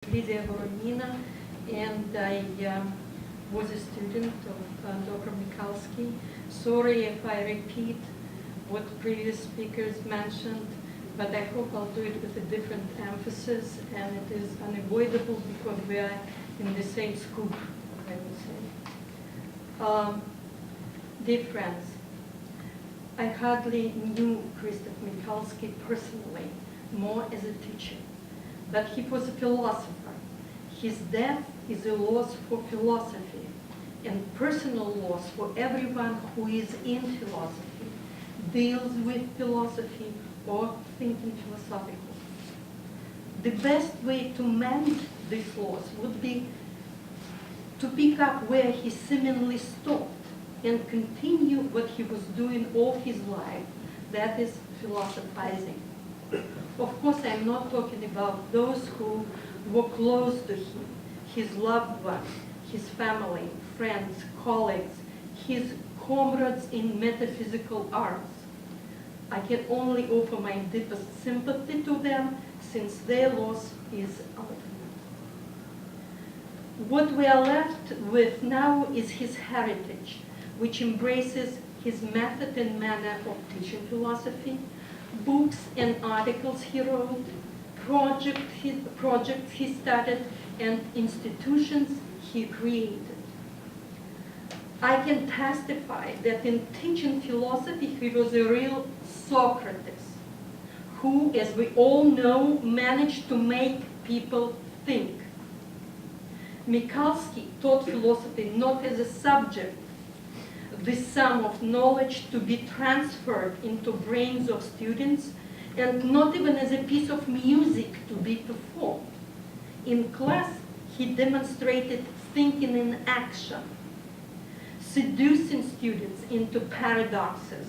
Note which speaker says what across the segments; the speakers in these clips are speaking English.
Speaker 1: And I was a student of Dr. Michalski. Sorry if I repeat what previous speakers mentioned, but I hope I'll do it with a different emphasis, and it is unavoidable because we are in the same scoop, I would say. Dear friends, I hardly knew Krzysztof Michalski personally, more as a teacher, but he was a philosopher. His death is a loss for philosophy and personal loss for everyone who is in philosophy, deals with philosophy or thinking philosophically. The best way to manage this loss would be to pick up where he seemingly stopped and continue what he was doing all his life, that is philosophizing. Of course, I'm not talking about those who were close to him, his loved ones, his family, friends, colleagues, his comrades in metaphysical arts. I can only offer my deepest sympathy to them, since their loss is ultimate. What we are left with now is his heritage, which embraces his method and manner of teaching philosophy, books and articles he wrote, projects he started, and institutions he created. I can testify that in teaching philosophy, he was a real Socrates, who, as we all know, managed to make people think. Michalski taught philosophy not as a subject, the sum of knowledge to be transferred into brains of students, and not even as a piece of music to be performed. In class, he demonstrated thinking in action, seducing students into paradoxes,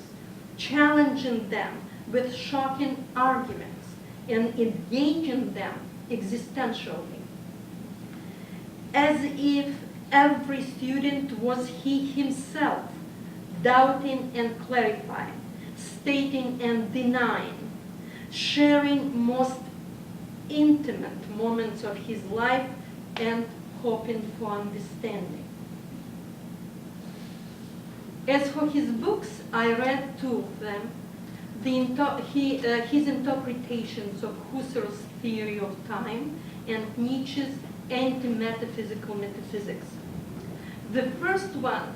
Speaker 1: challenging them with shocking arguments, and engaging them existentially. As if every student was he himself, doubting and clarifying, stating and denying, sharing most intimate moments of his life and hoping for understanding. As for his books, I read two of them, his interpretations of Husserl's theory of time and Nietzsche's anti-metaphysical metaphysics. The first one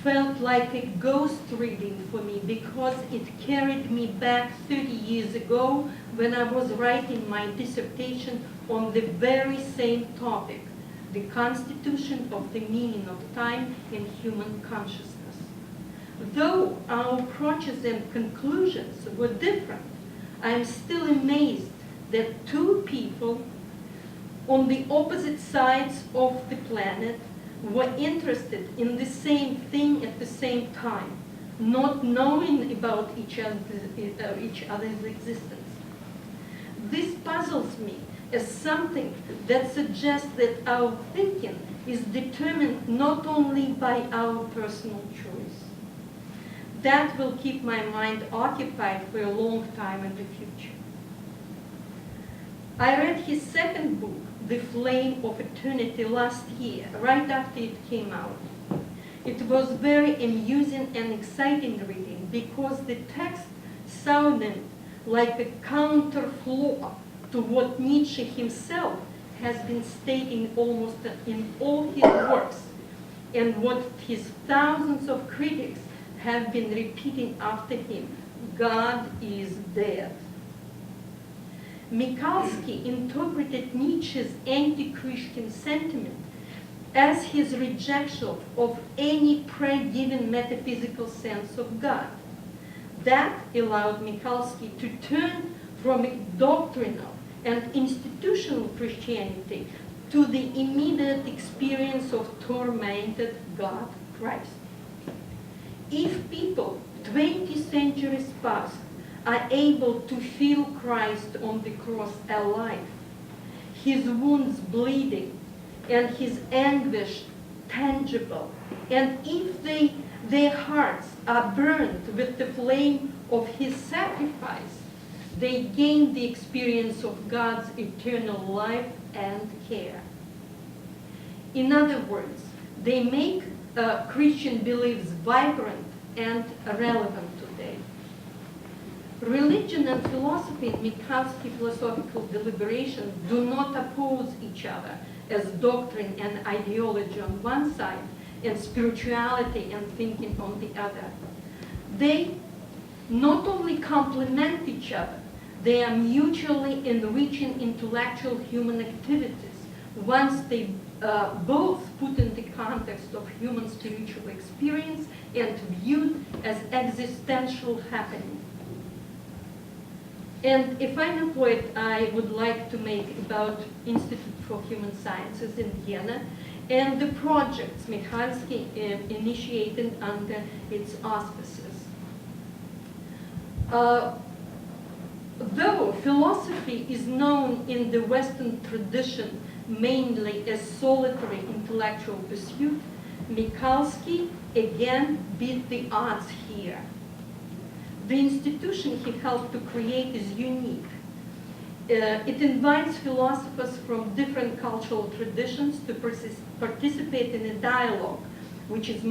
Speaker 1: felt like a ghost reading for me because it carried me back 30 years ago when I was writing my dissertation on the very same topic, the constitution of the meaning of time in human consciousness. Though our approaches and conclusions were different, I am still amazed that two people on the opposite sides of the planet were interested in the same thing at the same time, not knowing about each other's existence. This puzzles me as something that suggests that our thinking is determined not only by our personal choice. That will keep my mind occupied for a long time in the future. I read his second book, The Flame of Eternity, last year, right after it came out. It was very amusing and exciting reading because the text sounded like a counterflow to what Nietzsche himself has been stating almost in all his works, and what his thousands of critics have been repeating after him: God is dead. Michalski interpreted Nietzsche's anti-Christian sentiment as his rejection of any pre-given metaphysical sense of God. That allowed Michalski to turn from a doctrinal and institutional Christianity to the immediate experience of tormented God, Christ. If people 20 centuries past are able to feel Christ on the cross alive, his wounds bleeding, and his anguish tangible, and if their hearts are burned with the flame of his sacrifice, they gain the experience of God's eternal life and care. In other words, they make Christian beliefs vibrant and relevant today. Religion and philosophy in Michalski philosophical deliberations do not oppose each other as doctrine and ideology on one side and spirituality and thinking on the other. They not only complement each other, they are mutually enriching intellectual human activities once they both put in the context of human spiritual experience and viewed as existential happening. And a final point I would like to make about Institute for Human Sciences in Vienna and the projects Michalski initiated under its auspices. Though philosophy is known in the Western tradition mainly as solitary intellectual pursuit, Michalski again beat the odds here. The institution he helped to create is unique. It invites philosophers from different cultural traditions to participate in a dialogue, which is